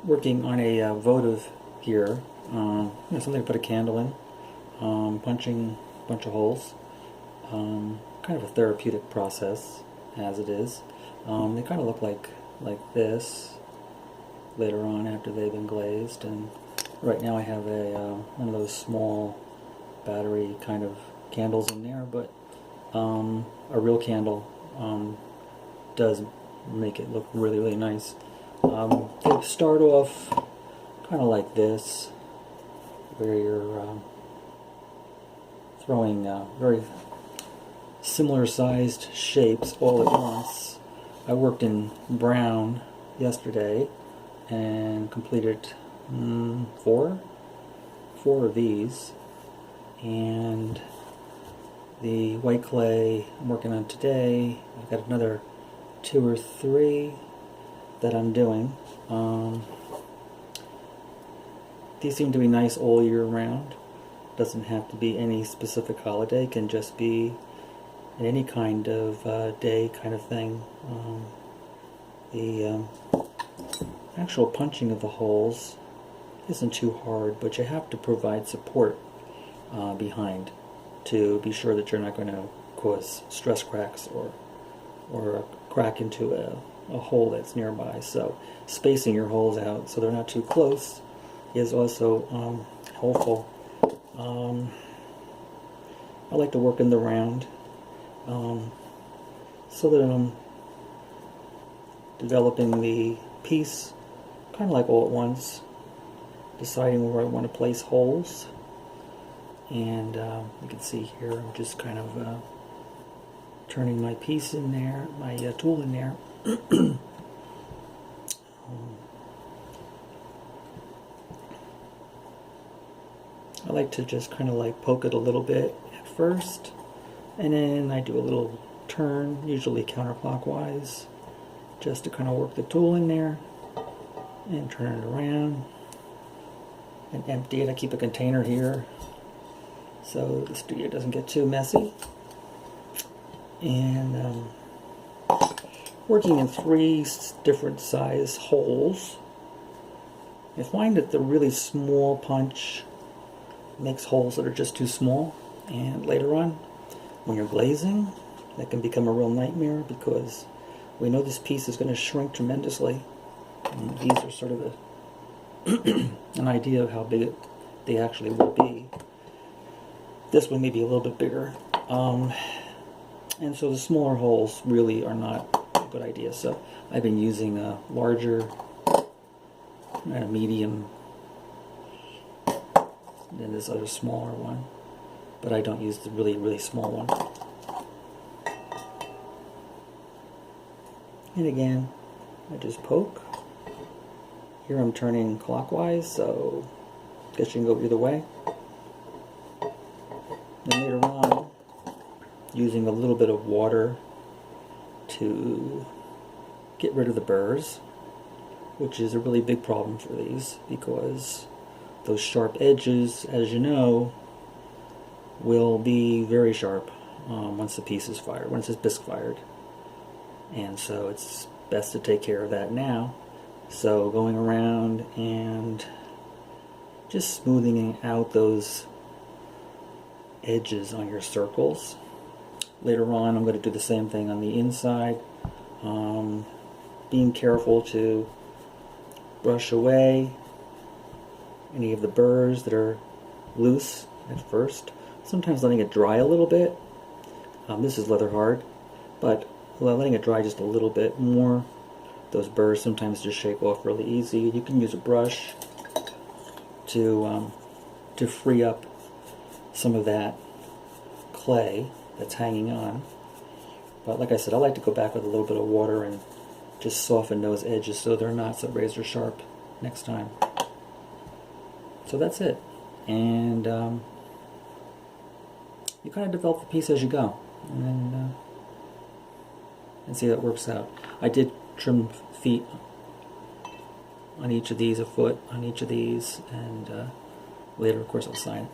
working on a votive here. Something to put a candle in. Punching a bunch of holes. Kind of a therapeutic process, as it is. They kind of look like this later on after they've been glazed. And right now I have a one of those small battery kind of candles in there, but a real candle does make it look really, really nice. They start off kind of like this, where you're throwing very similar sized shapes all at once. I worked in brown yesterday and completed four of these, and the white clay I'm working on today, I've got another 2 or 3 that I'm doing. These seem to be nice all year round. Doesn't have to be any specific holiday, can just be in any kind of day kind of thing. The actual punching of the holes isn't too hard, but you have to provide support behind to be sure that you're not going to cause stress cracks or a crack into a hole that's nearby. So spacing your holes out so they're not too close is also helpful. I like to work in the round so that I'm developing the piece kind of like all at once, deciding where I want to place holes. And you can see here I'm just kind of turning my piece in there, my tool in there. I like to just kind of like poke it a little bit at first, and then I do a little turn, usually counterclockwise, just to kind of work the tool in there and turn it around and empty it. I keep a container here so the studio doesn't get too messy. And working in 3 different size holes, I find that the really small punch makes holes that are just too small, and later on when you're glazing that can become a real nightmare because we know this piece is going to shrink tremendously, and these are sort of an idea of how big they actually will be. This one may be a little bit bigger, and so the smaller holes really are not a good idea. So I've been using a larger and a medium than this other smaller one, but I don't use the really, really small one. And again, I just poke. Here I'm turning clockwise, so I guess you can go either way. Then later on, using a little bit of water to get rid of the burrs, which is a really big problem for these because those sharp edges, as you know, will be very sharp once the piece is fired, once it's bisque fired. And so it's best to take care of that now. So going around and just smoothing out those edges on your circles. Later on I'm going to do the same thing on the inside, being careful to brush away any of the burrs that are loose at first, sometimes letting it dry a little bit. This is leather hard, but letting it dry just a little bit more, those burrs sometimes just shake off really easy. You can use a brush to free up some of that clay that's hanging on. But like I said, I like to go back with a little bit of water and just soften those edges so they're not so razor sharp next time. So that's it. And you kind of develop the piece as you go, and see how it works out. I did trim feet on each of these, a foot on each of these, and later of course I'll sign it.